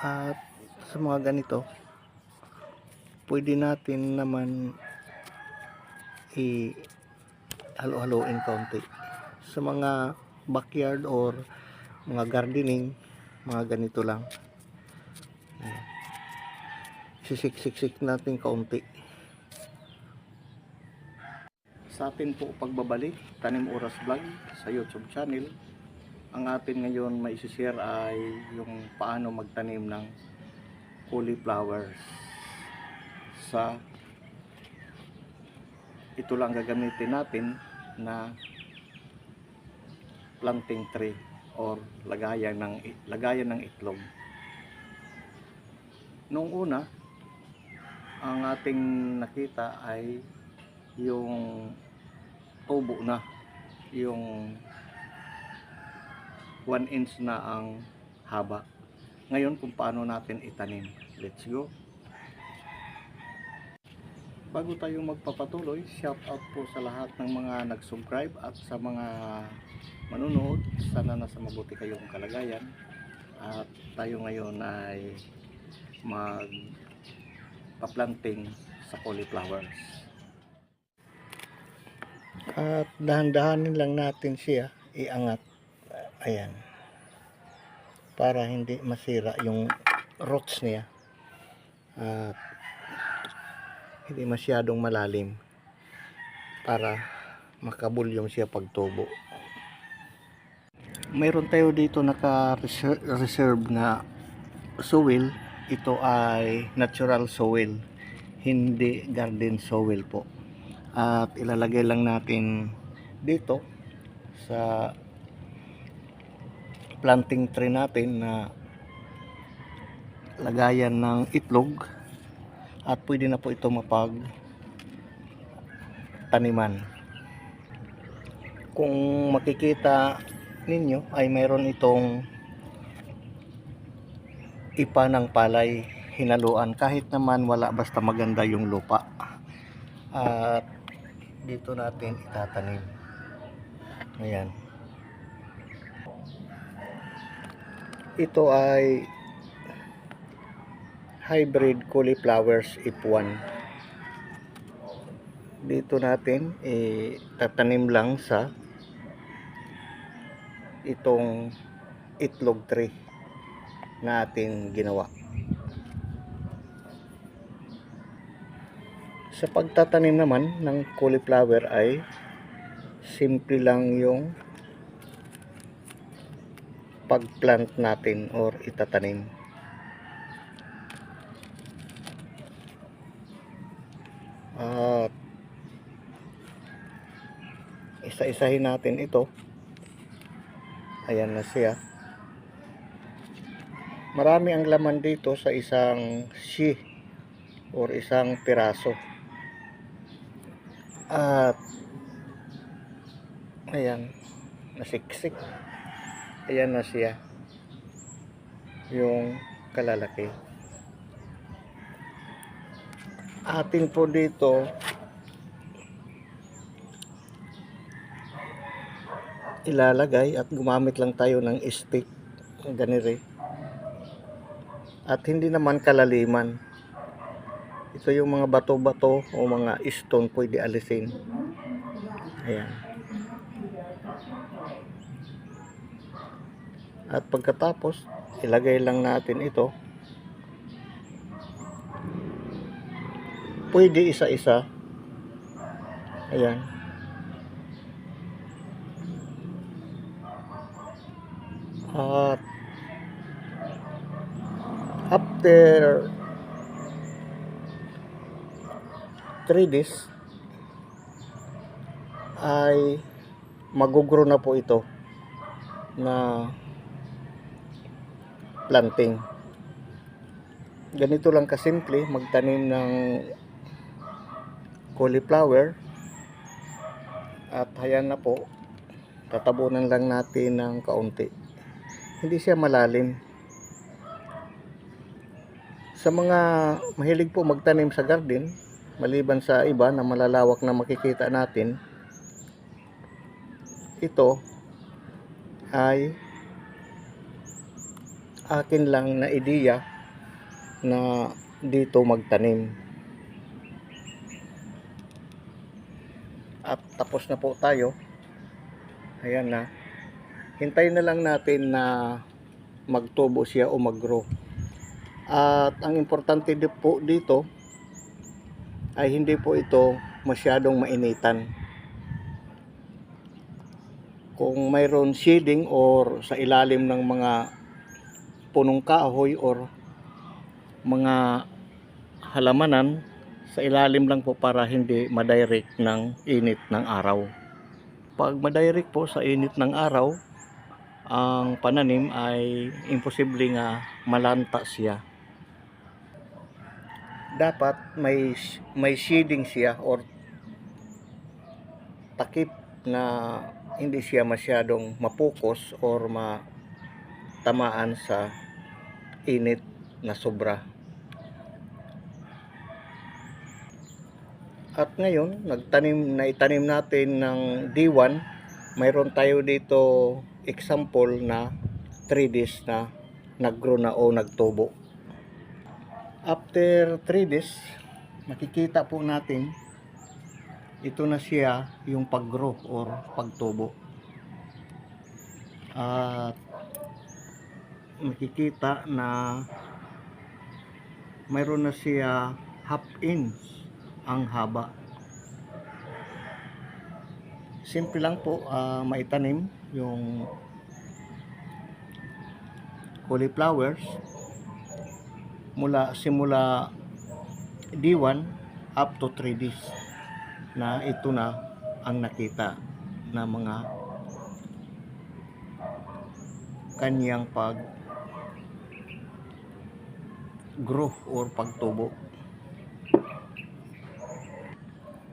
At sa mga ganito, pwede natin naman halo-haloin kaunti sa mga backyard or mga gardening, mga ganito lang. Sisik-sik natin kaunti. Sa atin po pagbabalik, Tanim Oras Vlog sa YouTube channel. Ang atin ngayon may isi-share ay yung paano magtanim ng cauliflowers. Ito lang gagamitin natin na planting tray or lagayan ng itlog. Noong una, ang ating nakita ay yung tubo na, yung 1 inch na ang haba. Ngayon kung paano natin itanim. Let's go. Bago tayo magpapatuloy, shout out po sa lahat ng mga nag-subscribe at sa mga manunood. Sana nasa mabuti kayong kalagayan. At tayo ngayon ay magpa-planting sa cauliflowers. At dahan-dahanin lang natin siya iangat. Ayan. Para hindi masira yung roots niya. At hindi masyadong malalim para makabulyong siya pagtubo. Mayroon tayo dito naka-reserve na soil. Ito ay natural soil, hindi garden soil po. At ilalagay lang natin dito sa planting tray natin na lagayan ng itlog. At pwede na po ito mapag taniman. Kung makikita ninyo ay mayroon itong ipa ng palay hinaluan, kahit naman wala, basta maganda yung lupa. At dito natin itatanim. Ayan. Ito ay hybrid cauliflowers F1. Dito natin tatanim lang sa itong itlog tray na ating ginawa. Sa pagtatanim naman ng cauliflower ay simple lang yung pagplant natin or itatanim. At isa-isahin natin ito. Ayan na siya. Marami ang laman dito sa isang sheet or isang piraso. At ayan, nasiksik. Ayan na siya, yung kalalaki. Atin po dito ilalagay at gumamit lang tayo ng stick, ganire. At hindi naman kalaliman. Ito yung mga bato-bato o mga stone pwede alisin. Ayan. At pagkatapos ilagay lang natin ito. Pwede isa-isa. Ayan. At after 3 days ay magugro na po ito na planting. Ganito lang kasimple magtanim ng cauliflower. At hayan na po, tatabunan lang natin ng kaunti. Hindi siya malalim. Sa mga mahilig po magtanim sa garden, maliban sa iba na malalawak na makikita natin, ito ay akin lang na ideya na dito magtanim. At tapos na po tayo. Ayan na. Hintayin na lang natin na magtubo siya o mag-grow. At ang importante po dito ay hindi po ito masyadong mainitan. Kung mayroon shading or sa ilalim ng mga punong kahoy or mga halamanan, sa ilalim lang po para hindi madirect ng init ng araw. Pag madirect po sa init ng araw, ang pananim ay imposible nga malanta siya. Dapat may shading siya or takip na hindi siya masyadong mapukos or matamaan sa init na sobra. At ngayon, itanim natin ng D1. Mayroon tayo dito example na 3 days na nag-grow na o nagtubo. After 3 days, makikita po natin ito na siya yung pag-grow or pagtubo. At makikita na mayroon na siya half inch ang haba. Simple lang po maitanim yung cauliflowers simula D1 up to 3 days na ito na ang nakita na mga kanyang pag grow or pagtubo.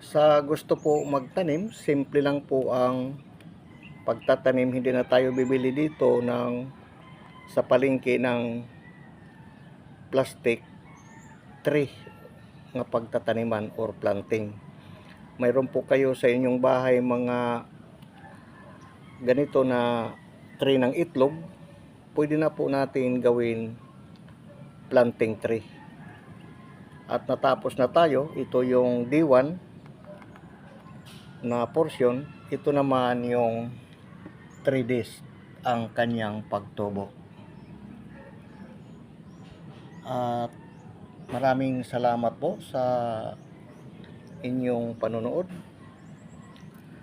Sa gusto po magtanim, simple lang po ang pagtatanim. Hindi na tayo bibili dito sa palengke ng plastic tree nga pagtataniman or planting. Mayroon po kayo sa inyong bahay mga ganito na tree ng itlog, pwede na po natin gawin planting tree. At natapos na tayo, ito yung D1 na portion, ito naman yung 3 days ang kanyang pagtubo. At maraming salamat po sa inyong panonood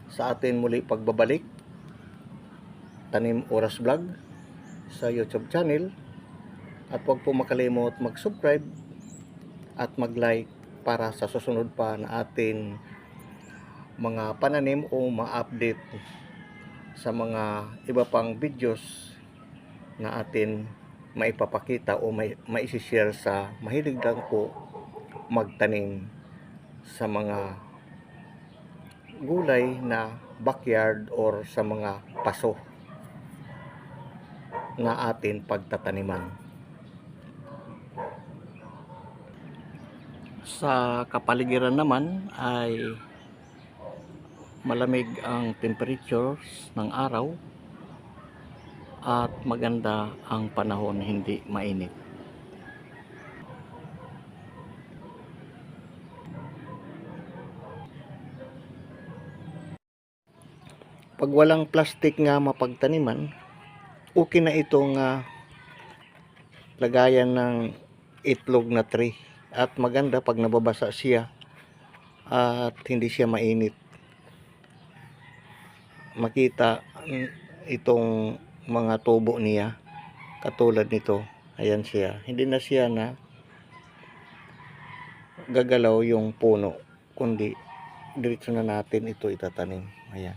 sa atin muli pagbabalik Tanim Oras Vlog sa YouTube channel. At huwag po makalimot mag-subscribe at mag-like para sa susunod pa na atin mga pananim o ma-update sa mga iba pang videos na atin maipapakita o maisishare sa mahilig lang po magtanim sa mga gulay na backyard or sa mga paso na atin pagtataniman. Sa kapaligiran naman ay malamig ang temperatures ng araw at maganda ang panahon, hindi mainit. Pag walang plastic nga mapagtaniman, okay na itong lagayan ng itlog na tree. At maganda pag nababasa siya at hindi siya mainit. Makita itong mga tubo niya katulad nito. Ayan siya. Hindi na siya na gagalaw yung puno, kundi diretso na natin ito itatanim. Ayan.